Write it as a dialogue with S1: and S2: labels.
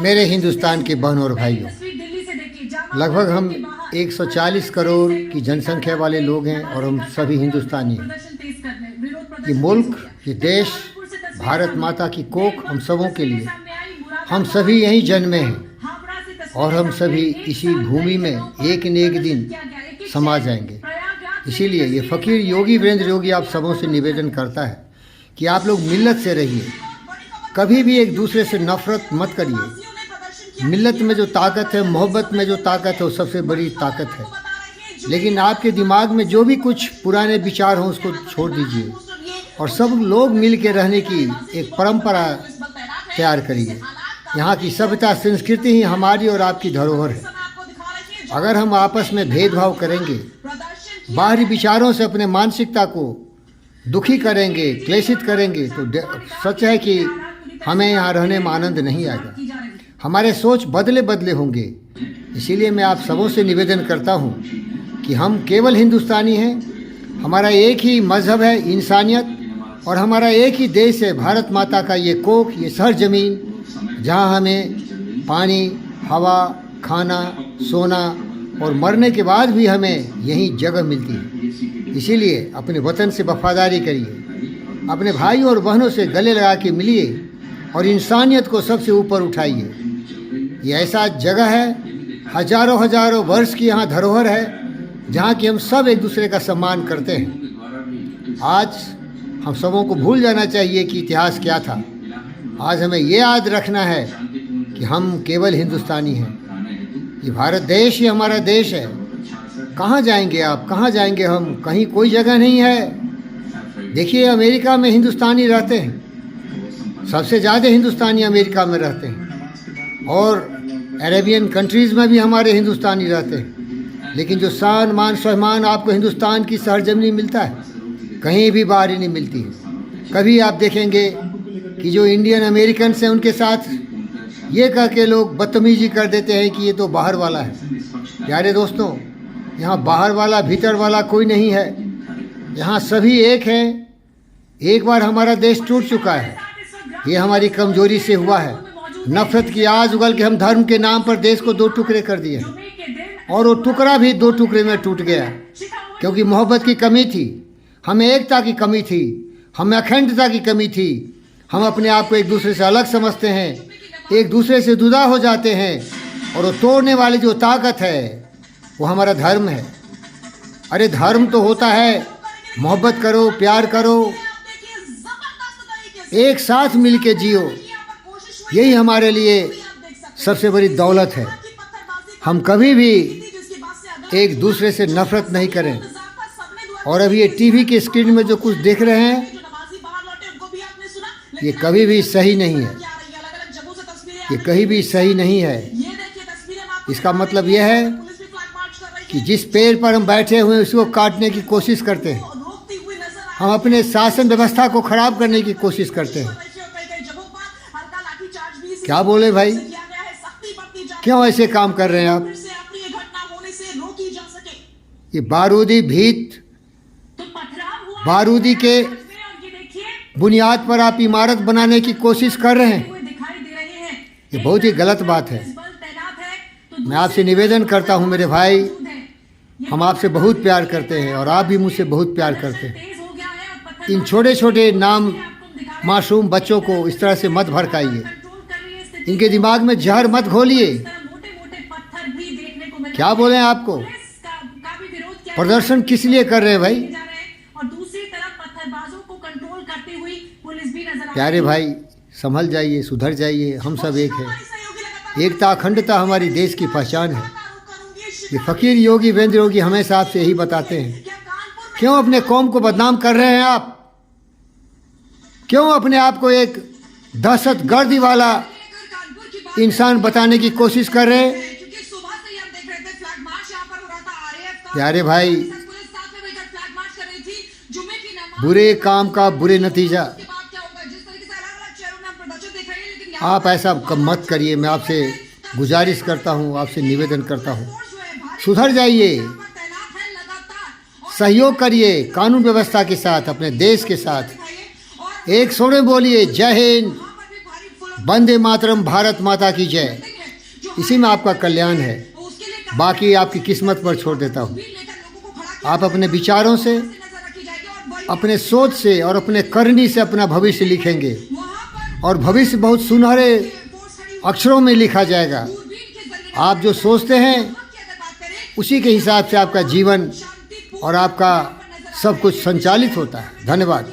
S1: मेरे हिंदुस्तान के बहनों और भाइयों, लगभग हम 140 करोड़ की जनसंख्या वाले लोग हैं और हम सभी हिंदुस्तानी हैं। ये मुल्क, ये देश, भारत माता की कोख हम सबों के लिए, हम सभी यहीं जन्मे हैं और हम सभी इसी भूमि में एक न एक दिन समा जाएंगे। इसीलिए ये फ़कीर योगी वीरेंद्र योगी आप सबों से निवेदन करता है कि आप लोग मिल्लत से रहिए, कभी भी एक दूसरे से नफ़रत मत करिए। मिल्लत में जो ताकत है, मोहब्बत में जो ताकत है, वो सबसे बड़ी ताकत है। लेकिन आपके दिमाग में जो भी कुछ पुराने विचार हों उसको छोड़ दीजिए और सब लोग मिल के रहने की एक परंपरा तैयार करिए। यहाँ की सभ्यता संस्कृति ही हमारी और आपकी धरोहर है। अगर हम आपस में भेदभाव करेंगे, बाहरी विचारों से अपने मानसिकता को दुखी करेंगे, क्लेशित करेंगे, तो सच है कि हमें यहाँ रहने में आनंद नहीं आएगा। हमारे सोच बदले बदले होंगे। इसीलिए मैं आप सबों से निवेदन करता हूँ कि हम केवल हिंदुस्तानी हैं, हमारा एक ही मज़हब है इंसानियत, और हमारा एक ही देश है भारत माता का ये कोख, ये सरजमीन, जहाँ हमें पानी, हवा, खाना, सोना और मरने के बाद भी हमें यही जगह मिलती है। इसीलिए अपने वतन से वफादारी करिए, अपने भाइयों और बहनों से गले लगा के मिलिए और इंसानियत को सबसे ऊपर उठाइए। ये ऐसा जगह है, हजारों हजारों वर्ष की यहाँ धरोहर है, जहाँ की हम सब एक दूसरे का सम्मान करते हैं। आज हम सबों को भूल जाना चाहिए कि इतिहास क्या था। आज हमें ये याद रखना है कि हम केवल हिंदुस्तानी हैं। ये भारत देश ही हमारा देश है। कहाँ जाएंगे आप, कहाँ जाएंगे हम? कहीं कोई जगह नहीं है। देखिए, अमेरिका में हिंदुस्तानी रहते हैं, सबसे ज़्यादा हिंदुस्तानी अमेरिका में रहते हैं, और अरेबियन कंट्रीज़ में भी हमारे हिंदुस्तानी रहते हैं। लेकिन जो शान मान सम्मान आपको हिंदुस्तान की सरजमीनी मिलता है, कहीं भी बाहर ही नहीं मिलती है। कभी आप देखेंगे कि जो इंडियन अमेरिकन हैं उनके साथ ये कह के लोग बदतमीजी कर देते हैं कि ये तो बाहर वाला है। प्यारे दोस्तों, यहाँ बाहर वाला भीतर वाला कोई नहीं है। यहाँ सभी एक हैं। एक बार हमारा देश टूट चुका है, ये हमारी कमजोरी से हुआ है। नफरत की आग उगल के हम धर्म के नाम पर देश को दो टुकड़े कर दिए हैं, और वो टुकड़ा भी दो टुकड़े में टूट गया क्योंकि मोहब्बत की कमी थी, हमें एकता की कमी थी, हमें अखंडता की कमी थी। हम अपने आप को एक दूसरे से अलग समझते हैं, एक दूसरे से जुदा हो जाते हैं, और वो तोड़ने वाली जो ताकत है वो हमारा धर्म है। अरे धर्म तो होता है मोहब्बत करो, प्यार करो, एक साथ मिल के जियो, यही हमारे लिए सबसे बड़ी दौलत है। हम कभी भी एक दूसरे से नफरत नहीं करें। और अभी ये टीवी के स्क्रीन में जो कुछ देख रहे हैं, ये कभी भी सही नहीं है, ये कहीं भी सही नहीं है। इसका मतलब यह है कि जिस पेड़ पर हम बैठे हुए हैं उसको काटने की कोशिश करते हैं, हम अपने शासन व्यवस्था को खराब करने की कोशिश करते हैं। क्या बोले भाई, क्यों ऐसे काम कर रहे हैं आप? ये बारूदी भीत, बारूदी के बुनियाद पर आप इमारत बनाने की कोशिश कर रहे हैं। ये बहुत ही गलत बात है। मैं आपसे निवेदन करता हूं मेरे भाई, हम आपसे बहुत प्यार करते हैं और आप भी मुझसे बहुत प्यार करते हैं। इन छोटे छोटे नाम मासूम बच्चों को इस तरह से मत भड़काइए, इनके दिमाग में जहर मत घोलिए। क्या बोलें आपको? प्रदर्शन किस लिए कर रहे हैं भाई? प्यारे भाई, संभल जाइए, सुधर जाइए। हम सब एक हैं। एकता अखंडता हमारी देश की पहचान है। ये फ़कीर योगी वीरेंद्र योगी हमेशा आपसे यही बताते हैं। क्यों अपने कौम को बदनाम कर रहे हैं आप? क्यों अपने आप को एक दहशतगर्दी वाला इंसान बताने की कोशिश कर रहे हैं? प्यारे भाई, बुरे काम का बुरे नतीजा। आप ऐसा मत करिए। मैं आपसे गुजारिश करता हूँ, आपसे निवेदन करता हूँ, सुधर जाइए, सहयोग करिए कानून व्यवस्था के साथ, अपने देश के साथ। एक सुर में बोलिए, जय हिंद, वंदे मातरम, भारत माता की जय। इसी में आपका कल्याण है, बाकी आपकी किस्मत पर छोड़ देता हूँ। आप अपने विचारों से, अपने सोच से और अपने करनी से अपना भविष्य लिखेंगे और भविष्य बहुत सुनहरे अक्षरों में लिखा जाएगा। आप जो सोचते हैं उसी के हिसाब से आपका जीवन और आपका सब कुछ संचालित होता है। धन्यवाद।